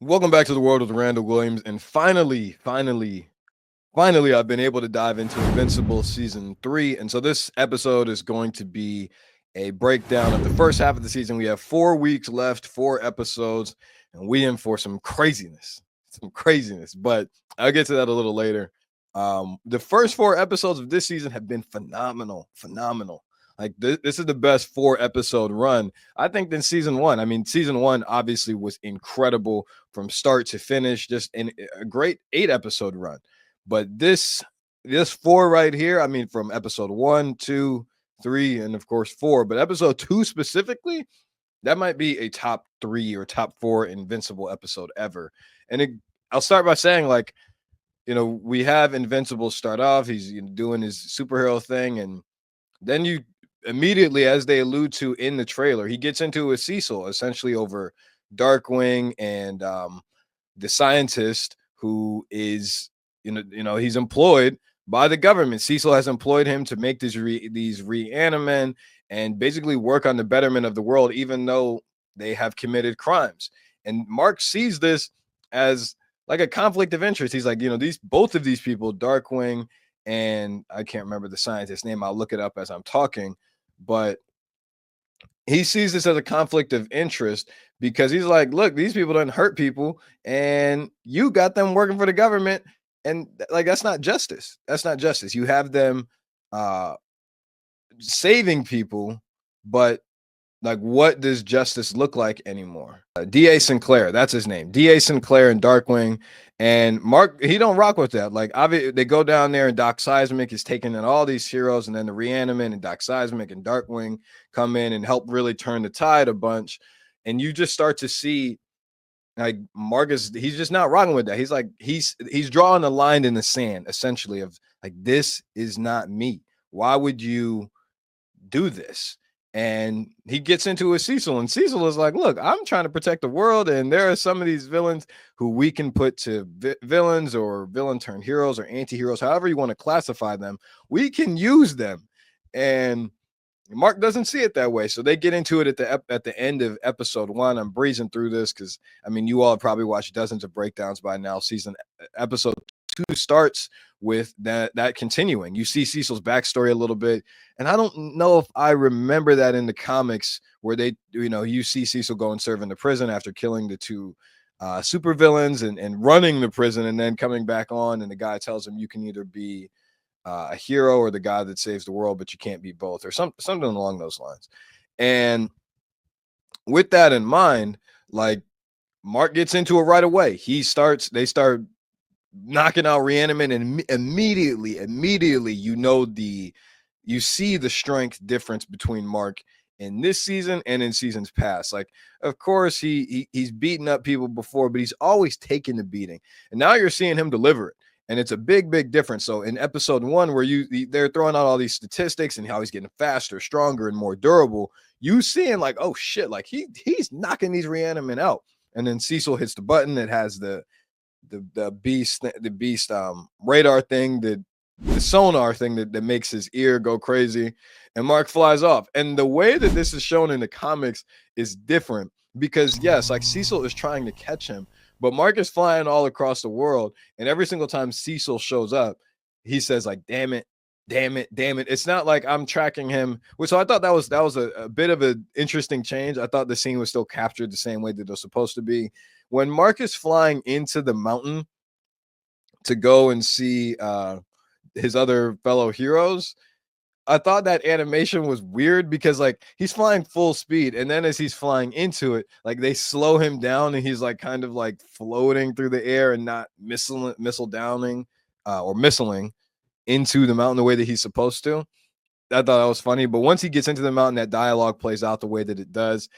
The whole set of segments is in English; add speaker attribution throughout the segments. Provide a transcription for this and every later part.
Speaker 1: Welcome back to the world with Randall Williams. And finally, I've been able to dive into Invincible season 3. And so this episode is going to be a breakdown of the first half of the season. We have 4 weeks left, 4 episodes, and we in for some craziness. But I'll get to that a little later. The first 4 episodes of this season have been phenomenal. Like this is the best 4 episode run, I think, than season one. I mean, season one obviously was incredible from start to finish, just a great 8 episode run. But this four right here, I mean, from episode 1, 2, 3, and of course 4, but episode 2 specifically, that might be a top 3 or top 4 Invincible episode ever. And I'll start by saying, like, we have Invincible start off. He's doing his superhero thing, and then you immediately, as they allude to in the trailer, he gets into a Cecil essentially over Darkwing and the scientist who is, he's employed by the government. Cecil has employed him to make these Reanimen and basically work on the betterment of the world, even though they have committed crimes. And Mark sees this as like a conflict of interest. He's like, both of these people, Darkwing and I can't remember the scientist's name. I'll look it up as I'm talking, but he sees this as a conflict of interest because he's like, look, these people don't hurt people, and you got them working for the government, and like that's not justice. That's not justice. You have them saving people, but like, what does justice look like anymore? D.A. Sinclair, that's his name. D.A. Sinclair and Darkwing. And Mark, he don't rock with that. Like, obviously, they go down there and Doc Seismic is taking in all these heroes, and then the Reaniman and Doc Seismic and Darkwing come in and help really turn the tide a bunch. And you just start to see, like, Marcus, he's just not rocking with that. He's like, he's drawing a line in the sand, essentially, of like, this is not me. Why would you do this? And he gets into a Cecil, and Cecil is like, look, I'm trying to protect the world, and there are some of these villains who we can put to villains or villain turned heroes or anti-heroes, however you want to classify them. We can use them. And Mark doesn't see it that way. So they get into it at the end of episode 1. I'm breezing through this because, I mean, you all have probably watched dozens of breakdowns by now. Episode 2 starts with that continuing. You see Cecil's backstory a little bit, and I don't know if I remember that in the comics where they, you see Cecil go and serve in the prison after killing the 2 supervillains and running the prison, and then coming back on, and the guy tells him you can either be a hero or the guy that saves the world, but you can't be both, or something along those lines. And with that in mind, like, Mark gets into it right away. They start knocking out Reaniman, and immediately you see the strength difference between Mark in this season and in seasons past. Like, of course, he's beaten up people before, but he's always taken the beating, and now you're seeing him deliver it. And it's a big difference. So in episode 1, where they're throwing out all these statistics and how he's getting faster, stronger, and more durable, you seeing like, oh shit, like he's knocking these Reanimen out. And then Cecil hits the button that has the beast radar thing, the sonar thing that makes his ear go crazy, and Mark flies off. And the way that this is shown in the comics is different because, yes, like, Cecil is trying to catch him, but Mark is flying all across the world, and every single time Cecil shows up, he says, like, damn it. It's not like I'm tracking him. So I thought that was a bit of an interesting change. I thought the scene was still captured the same way that it was supposed to be. When Mark is flying into the mountain to go and see his other fellow heroes, I thought that animation was weird because, like, he's flying full speed, and then as he's flying into it, like, they slow him down, and he's like kind of like floating through the air and not missile downing or missiling into the mountain the way that he's supposed to. I thought that was funny. But once he gets into the mountain, that dialogue plays out the way that it does.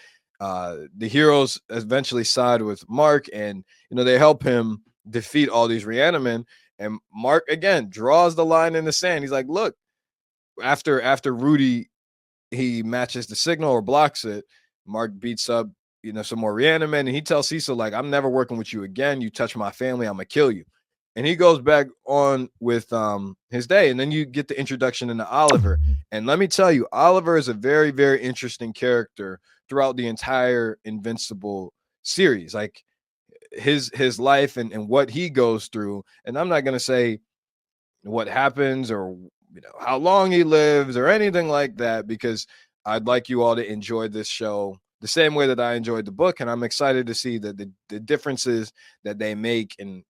Speaker 1: The heroes eventually side with Mark, and they help him defeat all these Reanimen. And Mark again draws the line in the sand. He's like, look, after Rudy, he matches the signal or blocks it, Mark beats up some more Reanimen, and he tells Cecil, like, I'm never working with you again. You touch my family, I'm gonna kill you. And he goes back on with his day. And then you get the introduction into Oliver. And let me tell you, Oliver is a very, very interesting character throughout the entire Invincible series. Like, his life and what he goes through. And I'm not going to say what happens or how long he lives or anything like that, because I'd like you all to enjoy this show the same way that I enjoyed the book. And I'm excited to see the differences that they make and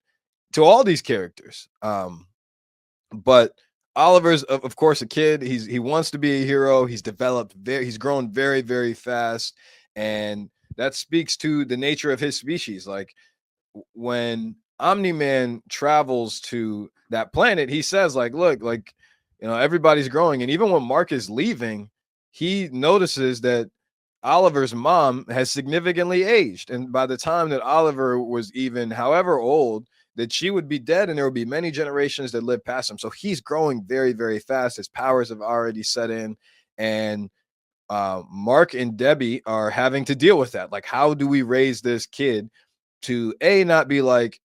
Speaker 1: to all these characters. But Oliver's of course a kid. He wants to be a hero. He's grown very, very fast. And that speaks to the nature of his species. Like when Omni-Man travels to that planet, he says, like, look, like, everybody's growing. And even when Mark is leaving, he notices that Oliver's mom has significantly aged. And by the time that Oliver was even however old, that she would be dead and there would be many generations that live past him. So he's growing very, very fast. His powers have already set in. And Mark and Debbie are having to deal with that. Like, how do we raise this kid to A, not be like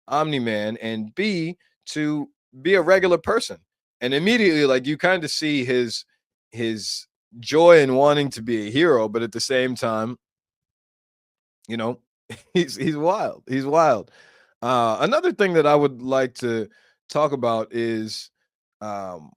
Speaker 1: Omni-Man, and B, to be a regular person? And immediately, like, you kind of see his joy in wanting to be a hero, but at the same time, you know, he's wild. He's wild. Another thing that I would like to talk about is um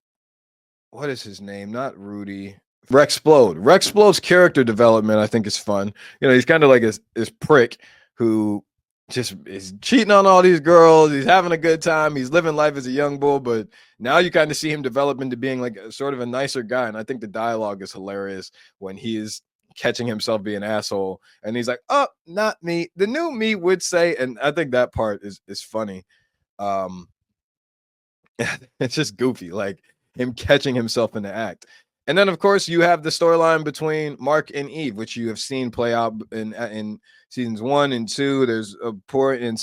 Speaker 1: what is his name? Not Rudy. Rexplode. Rexplode's character development, I think, is fun. He's kind of like this prick who just is cheating on all these girls. He's having a good time. He's living life as a young bull, but now you kind of see him develop into being like a sort of a nicer guy. And I think the dialogue is hilarious when he is catching himself being an asshole. And he's like, oh, not me. The new me would say, and I think that part is funny. Um, it's just goofy, like him catching himself in the act. And then, of course, you have the storyline between Mark and Eve, which you have seen play out in seasons 1 and 2. There's a point in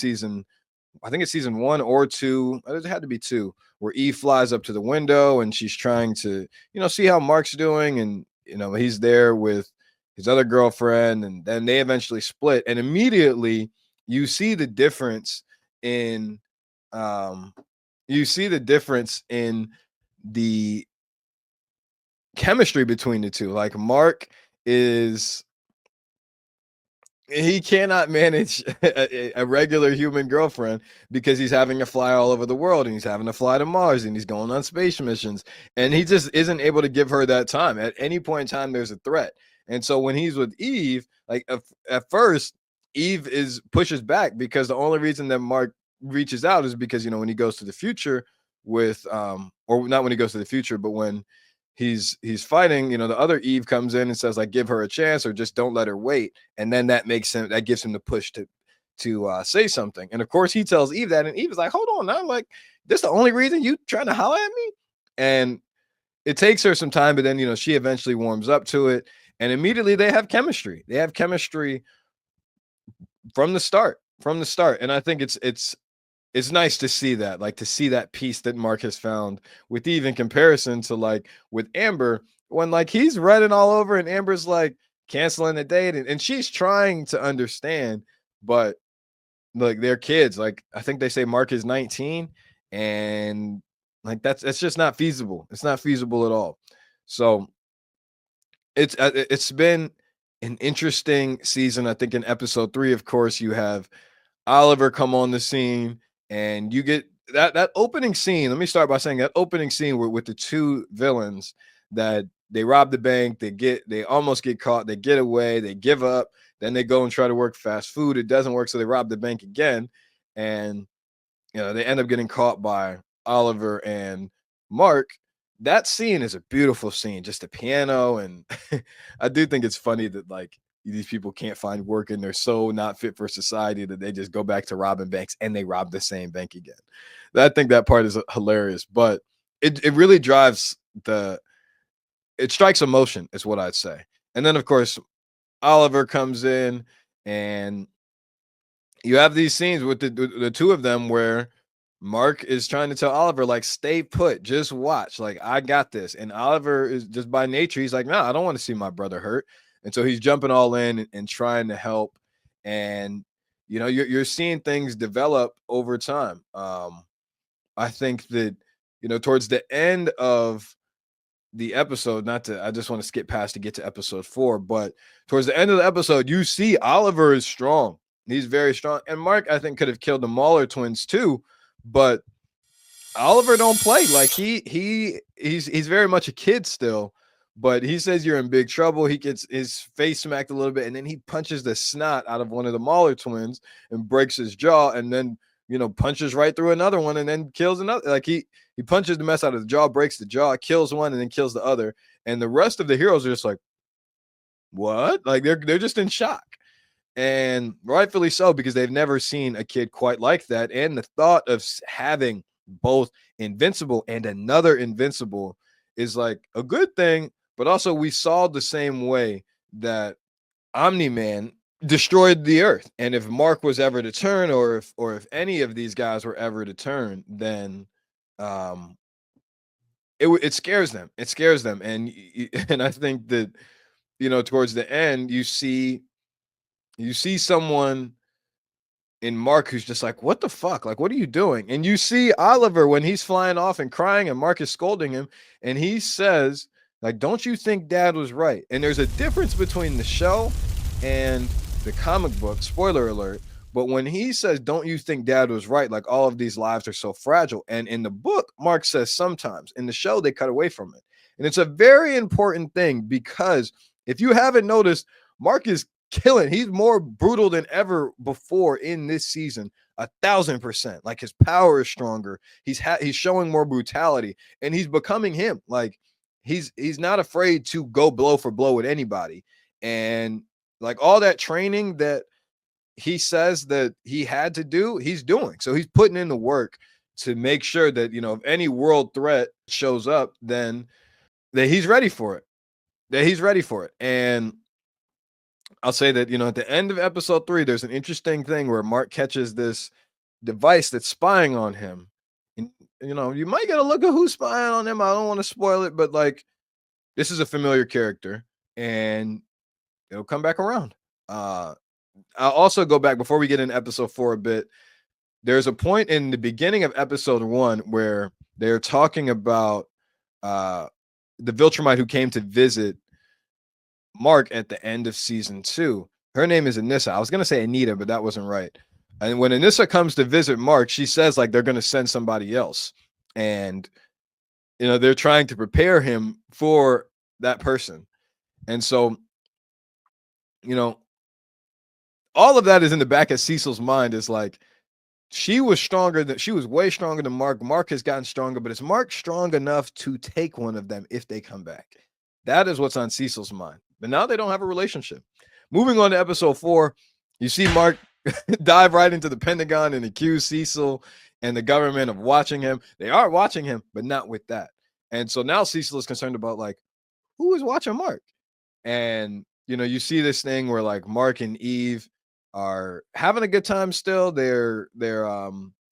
Speaker 1: I think it's season 1 or 2. It had to be 2, where Eve flies up to the window and she's trying to, see how Mark's doing. And, he's there with his other girlfriend. And then they eventually split. And immediately you see the difference in, the chemistry between the two. Like Mark he cannot manage a regular human girlfriend because he's having to fly all over the world and he's having to fly to Mars and he's going on space missions, and he just isn't able to give her that time. At any point in time, there's a threat. And so when he's with Eve, like at first, Eve pushes back because the only reason that Mark reaches out is because, when he goes to the future with or not when he goes to the future, but when he's fighting, the other Eve comes in and says, like, give her a chance or just don't let her wait. And then that gives him the push to say something. And of course he tells Eve that, and Eve is like, hold on now, like, this the only reason you trying to holler at me? And it takes her some time, but then she eventually warms up to it, and immediately they have chemistry. They have chemistry from the start. And I think it's nice to see that, like, to see that piece that Mark has found with Eve in comparison to, like, with Amber, when, like, he's running all over and Amber's like canceling the date, and she's trying to understand, but like, they're kids. Like, I think they say Mark is 19, and like that's just not feasible. It's not feasible at all. So it's been an interesting season. I think in episode 3, of course, you have Oliver come on the scene, and you get that opening scene. Let me start by saying that opening scene with the two villains, that they rob the bank, they almost get caught, they get away, they give up, then they go and try to work fast food. It doesn't work, so they rob the bank again, and they end up getting caught by Oliver and Mark. That scene is a beautiful scene, just the piano. And I do think it's funny that, like, these people can't find work and they're so not fit for society that they just go back to robbing banks, and they rob the same bank again. I think that part is hilarious, but it really it strikes emotion, is what I'd say. And then, of course, Oliver comes in, and you have these scenes with the two of them where Mark is trying to tell Oliver, like, stay put, just watch, like, I got this. And Oliver is just, by nature, he's like, no, I don't want to see my brother hurt. And so he's jumping all in and trying to help. And you're seeing things develop over time. I think that towards the end of the episode, I just want to skip past to get to episode 4, but towards the end of the episode, you see Oliver is strong. He's very strong. And Mark, I think, could have killed the Mauler twins too, but Oliver don't play. Like he's very much a kid still, but he says you're in big trouble. He gets his face smacked a little bit, and then he punches the snot out of one of the Mauler twins and breaks his jaw, and then punches right through another one and then kills another. Like he punches the mess out of the jaw, breaks the jaw, kills one, and then kills the other. And the rest of the heroes are just like, what? Like they're just in shock. And rightfully so, because they've never seen a kid quite like that. And the thought of having both Invincible and another Invincible is like a good thing. But also, we saw the same way that Omniman destroyed the earth. And if Mark was ever to turn, or if any of these guys were ever to turn, then it scares them. It scares them. And I think that towards the end, you see someone in Mark who's just like, what the fuck? Like, what are you doing? And you see Oliver when he's flying off and crying and Mark is scolding him. And he says, like, don't you think dad was right? And there's a difference between the show and the comic book, spoiler alert. But when he says, don't you think dad was right? Like, all of these lives are so fragile. And in the book, Mark says sometimes. In the show, they cut away from it. And it's a very important thing, because if you haven't noticed, Mark is killing. He's more brutal than ever before in this season, 1,000%. Like, his power is stronger. He's showing more brutality, and he's becoming him. Like, he's not afraid to go blow for blow with anybody. And like all that training that he says that he had to do, he's doing. So he's putting in the work to make sure that if any world threat shows up, then that he's ready for it. And I'll say that, at the end of episode 3, there's an interesting thing where Mark catches this device that's spying on him. And, you might get a look at who's spying on him. I don't want to spoil it, but like, this is a familiar character and it'll come back around. I'll also go back before we get into episode 4 a bit. There's a point in the beginning of episode 1 where they're talking about the Viltrumite who came to visit Mark at the end of season 2. Her name is Anissa. I was going to say Anita, but that wasn't right. And when Anissa comes to visit Mark, she says like they're going to send somebody else. And, they're trying to prepare him for that person. And so, all of that is in the back of Cecil's mind, is like, she was way stronger than Mark. Mark has gotten stronger, but is Mark strong enough to take one of them if they come back? That is what's on Cecil's mind. But now they don't have a relationship. Moving on to episode 4, you see Mark dive right into the Pentagon and accuse Cecil and the government of watching him. They are watching him, but not with that. And so now Cecil is concerned about like, who is watching Mark? And, you see this thing where like Mark and Eve are having a good time still. They're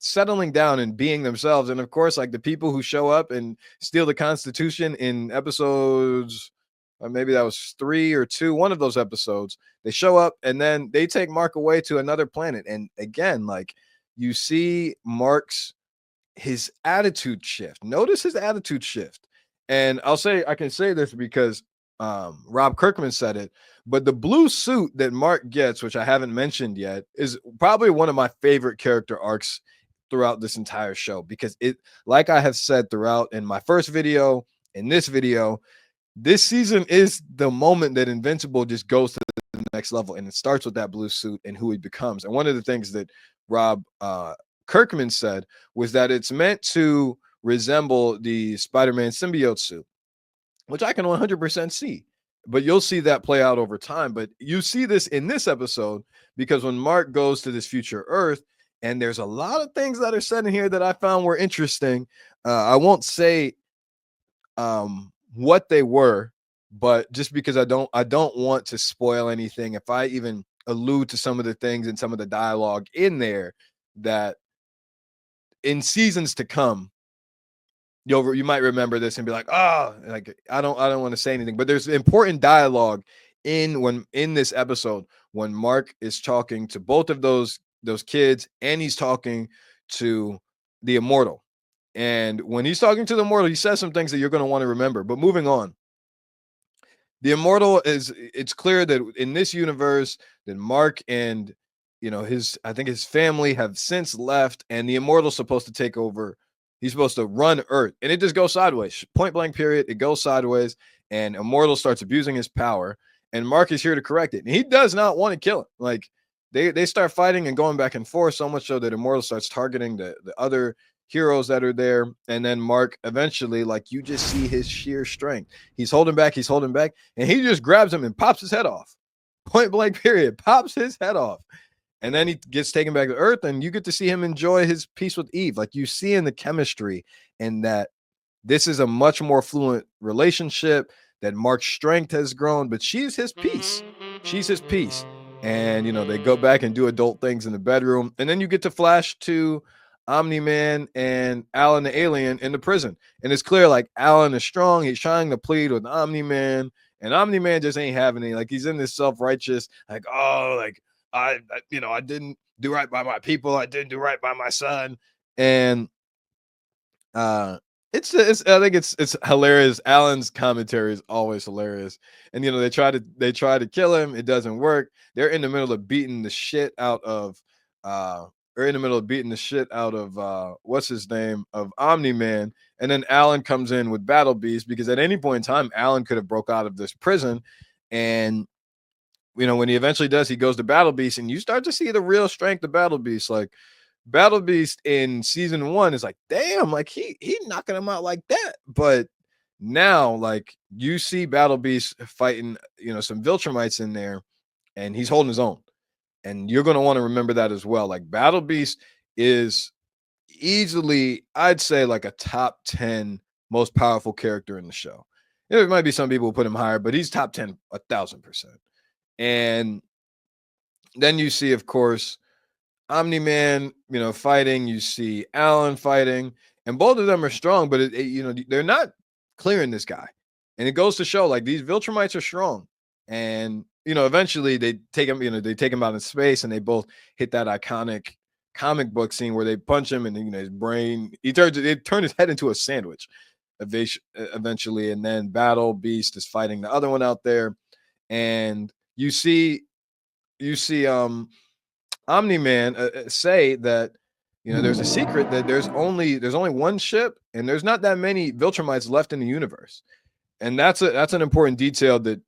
Speaker 1: settling down and being themselves. And of course, like the people who show up and steal the Constitution in episodes, or maybe that was 3 or 2, one of those episodes, they show up and then they take Mark away to another planet. And again, like you see his attitude shift. Notice his attitude shift. And I can say this because Rob Kirkman said it, but the blue suit that Mark gets, which I haven't mentioned yet, is probably one of my favorite character arcs throughout this entire show, because it, like I have said throughout in my first video, in this video, this season is the moment that Invincible just goes to the next level, and it starts with that blue suit and who he becomes. And one of the things that Rob Kirkman said was that it's meant to resemble the Spider-Man symbiote suit, which I can 100% see. But you'll see that play out over time. But you see this in this episode because when Mark goes to this future Earth, and there's a lot of things that are said in here that I found were interesting. I won't say what they were, but just because I don't want to spoil anything. If I even allude to some of the things and some of the dialogue in there, that in seasons to come, you might remember this and be like, oh, like I don't want to say anything, but there's important dialogue in this episode when Mark is talking to both of those kids, and he's talking to the Immortal. And when he's talking to the Immortal, he says some things that you're going to want to remember. But moving on, the Immortal it's clear that in this universe that Mark and I think his family have since left, and the Immortal's supposed to take over. He's supposed to run Earth, and it just goes sideways. Point blank, period. It goes sideways, and Immortal starts abusing his power, and Mark is here to correct it. And he does not want to kill him. Like they start fighting and going back and forth so much so that Immortal starts targeting the other heroes that are there, and then Mark eventually, like, you just see his sheer strength. He's holding back, and he just grabs him and pops his head off. Point blank, period. Pops his head off. And then he gets taken back to Earth, and you get to see him enjoy his peace with Eve. Like, you see in the chemistry, and that this is a much more fluent relationship, that Mark's strength has grown, but she's his peace. She's his peace. And, they go back and do adult things in the bedroom. And then you get to flash to Omni-Man and Alan the alien in the prison. And it's clear, like, Alan is strong. He's trying to plead with Omni-Man. And Omni-Man just ain't having any. Like, he's in this self-righteous, like, oh, like, I didn't do right by my people. I didn't do right by my son. And it's I think it's hilarious. Alan's commentary is always hilarious. And they try to kill him. It doesn't work. They're in the middle of beating the shit out of what's his name, of Omni-Man. And then Alan comes in with Battle Beast, because at any point in time Alan could have broke out of this prison. And when he eventually does, he goes to Battle Beast, and you start to see the real strength of Battle Beast. Like, Battle Beast in season 1 is like, damn, like he knocking him out like that. But now, like, you see Battle Beast fighting, some Viltrumites in there, and he's holding his own. And you're going to want to remember that as well. Like, Battle Beast is easily, I'd say, like a top 10 most powerful character in the show. There might be some people who put him higher, but he's top 10, 1,000%. And then you see, of course, Omni-Man, fighting. You see Alan fighting, and both of them are strong, but they're not clearing this guy. And it goes to show, like, these Viltrumites are strong. And eventually they take him, they take him out in space, and they both hit that iconic comic book scene where they punch him, and his brain, they turn his head into a sandwich eventually. And then Battle Beast is fighting the other one out there, and you see Omni-Man say that there's a secret, that there's only one ship, and there's not that many Viltrumites left in the universe. And that's an important detail that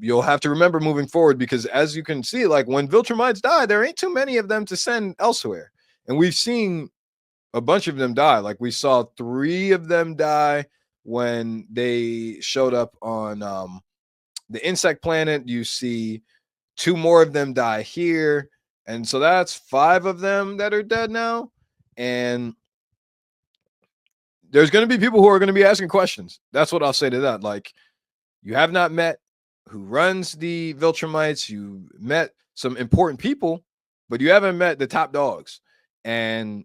Speaker 1: you'll have to remember moving forward, because as you can see, like, when Viltrumites die, there ain't too many of them to send elsewhere. And we've seen a bunch of them die. Like, we saw 3 of them die when they showed up on the insect planet. You see 2 more of them die here. And so that's 5 of them that are dead now. And there's going to be people who are going to be asking questions. That's what I'll say to that. Like, you have not met who runs the Viltrumites. You met some important people, but you haven't met the top dogs. And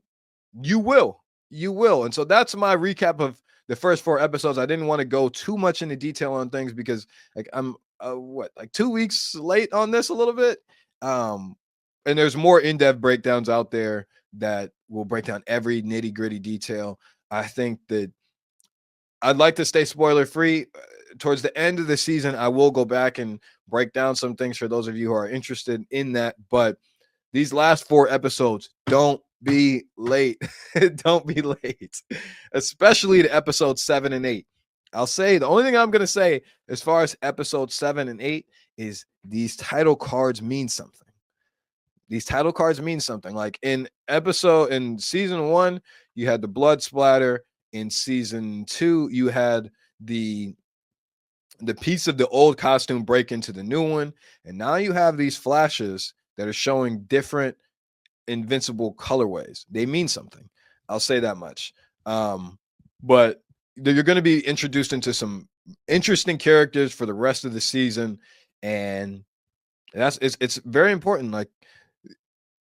Speaker 1: you will. And so that's my recap of the first 4 episodes. I didn't want to go too much into detail on things, because, like, I'm 2 weeks late on this a little bit. And there's more in-depth breakdowns out there that will break down every nitty-gritty detail. I think that I'd like to stay spoiler-free. Towards the end of the season, I will go back and break down some things for those of you who are interested in that. But these last 4 episodes, don't be late. Don't be late, especially to episodes 7 and 8. I'll say the only thing I'm going to say as far as episodes 7 and 8 is these title cards mean something. These title cards mean something. Like, in season 1, you had the blood splatter. In season 2, you had the piece of the old costume break into the new one. And now you have these flashes that are showing different Invincible colorways. They mean something. I'll say that much. But you're going to be introduced into some interesting characters for the rest of the season. And it's very important. Like,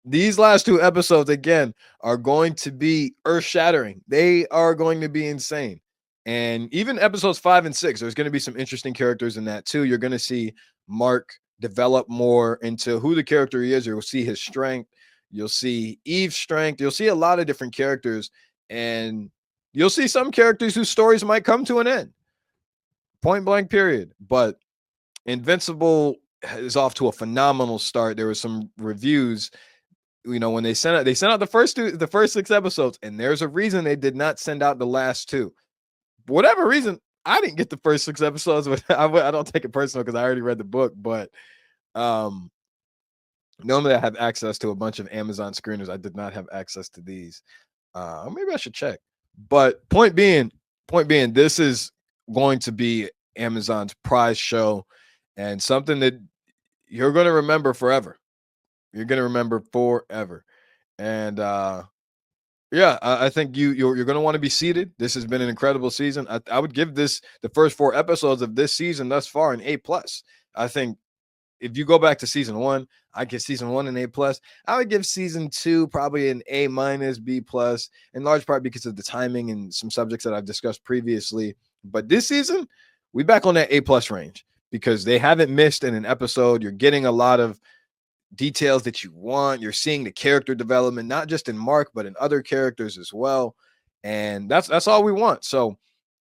Speaker 1: these last 2 episodes, again, are going to be earth-shattering. They are going to be insane. And even episodes 5 and 6, there's going to be some interesting characters in that too. You're going to see Mark develop more into who the character he is. You'll see his strength. You'll see Eve's strength. You'll see a lot of different characters. And you'll see some characters whose stories might come to an end. Point blank, period. But Invincible is off to a phenomenal start. There were some reviews, when they sent out the first 6 episodes, and there's a reason they did not send out the last 2. For whatever reason, I didn't get the first 6 episodes, but I don't take it personal because I already read the book. But normally I have access to a bunch of Amazon screeners. I did not have access to these. Maybe I should check. But point being, this is going to be Amazon's prize show, and something that you're going to remember forever. You're going to remember forever. And yeah, I think you're going to want to be seated. This has been an incredible season. I would give this, the first 4 episodes of this season thus far, an A+. I think if you go back to season 1, I give season 1 an A+. I would give season 2 probably an A-, B+, in large part because of the timing and some subjects that I've discussed previously. But this season, we back on that A+ range because they haven't missed in an episode. You're getting a lot of details that you want. You're seeing the character development, not just in Mark, but in other characters as well. And that's all we want. So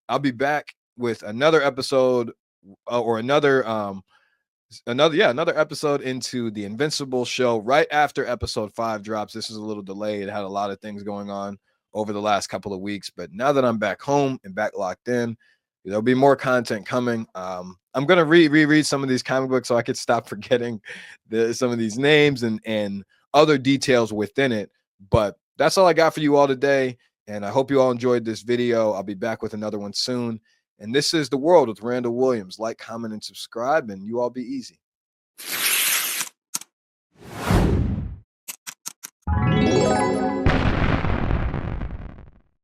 Speaker 1: I'll be back with another episode or another episode into the Invincible show right after episode 5 drops. This is a little delayed. It had a lot of things going on over the last couple of weeks, but now that I'm back home and back locked in, there'll be more content coming. I'm gonna reread some of these comic books so I could stop forgetting some of these names and other details within it. But that's all I got for you all today, and I hope you all enjoyed this video. I'll be back with another one soon. And this is The World with Randall Williams. Like, comment, and subscribe, and you all be easy.